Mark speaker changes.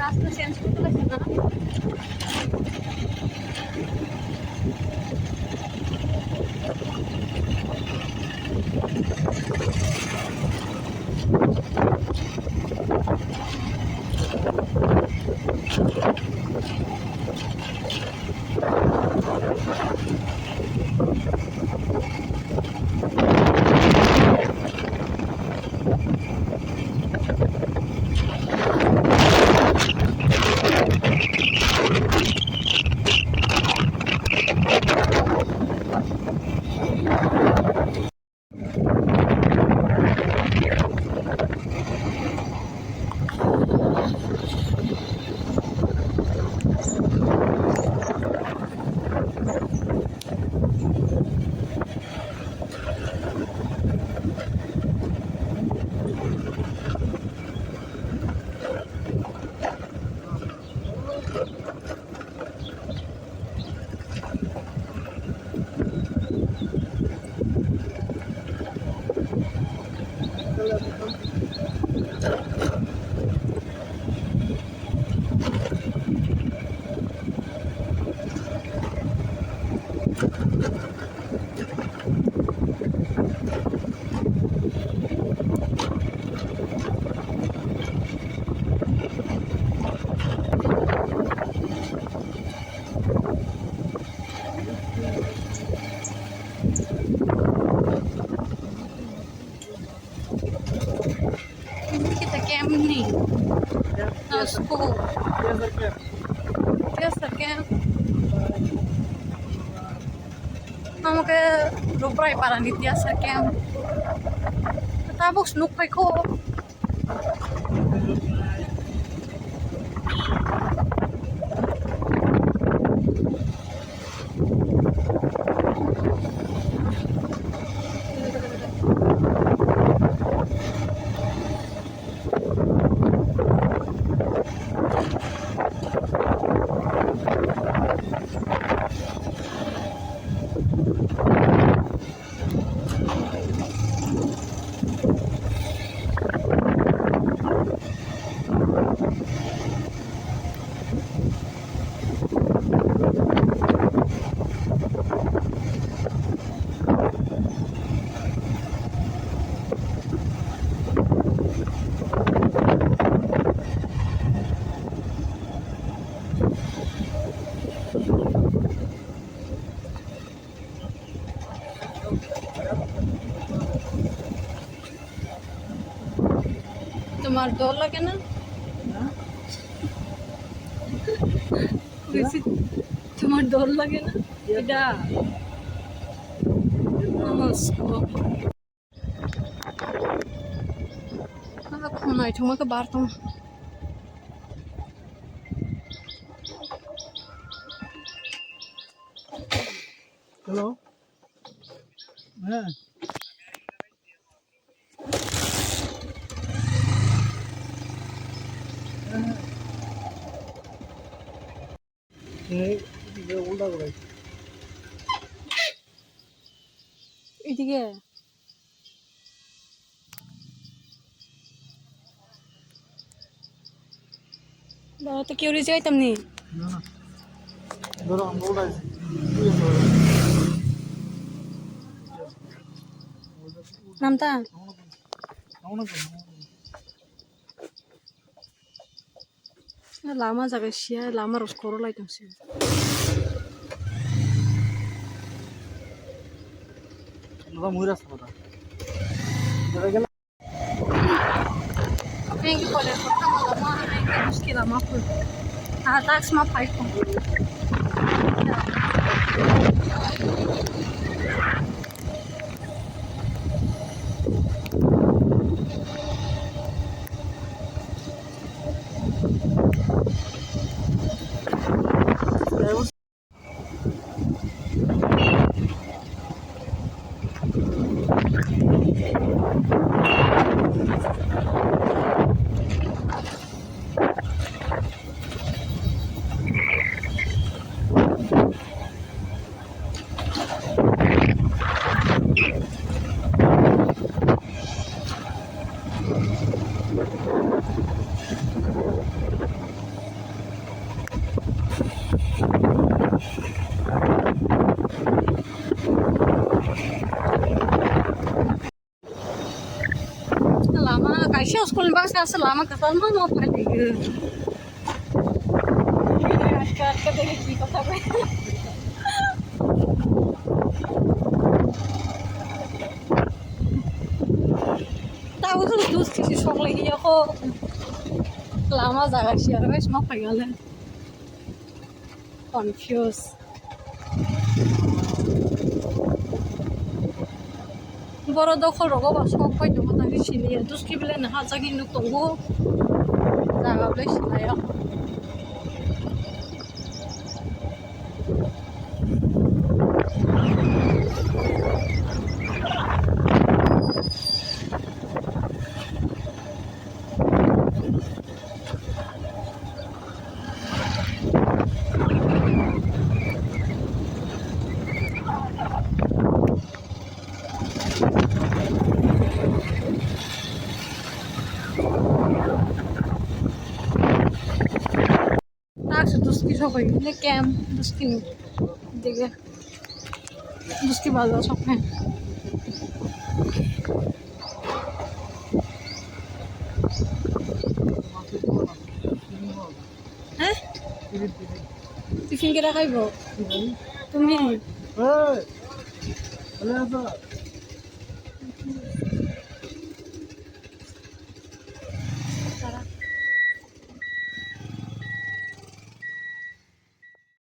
Speaker 1: রাস্তা চেঞ্জ করতে পারছি না। Kita camp nih. Nasco. Biasa camp. Kamu ke Dubai para di biasa camp. Ketabuk snuk ko. তোমার ডর লাগে না? বেশি তোমার ডর লাগে না? এটা নয় তোমাকে বাড়তাম।
Speaker 2: হ্যালো, হ্যাঁ উল্টা করে
Speaker 1: এদিকে তো কেউ যাইতাম নি।
Speaker 2: না না ধরো আমরা উল্টাইছি
Speaker 1: নামতা lama jaga sia lama harus koro lah itu sih.
Speaker 2: Nada murah sama. Jaga
Speaker 1: Ini boleh pertama lama ini muskil lama pun. Ah tak semua baik pun. Lama, kayak sekolah bahasa selama kesal mau apa lagi? Kat dari kita sampai. Tahu tuh terus sisi sekolah lagi aku lama jaga siar guys mau kayak confused. বড় দখল রগব সব পাইতো কথা ছিল দুষ্টি বলে না হাজা কিন্তু তবু জায়গা বলে সিলাই tak দুষ্টি সবাই মিলে ক্যাম্প দুষ্টি দেখে দুষ্টি বাজার সব হ্যাঁ টিফিন কেটা খাইব তুমি
Speaker 2: এই, চলে আসো।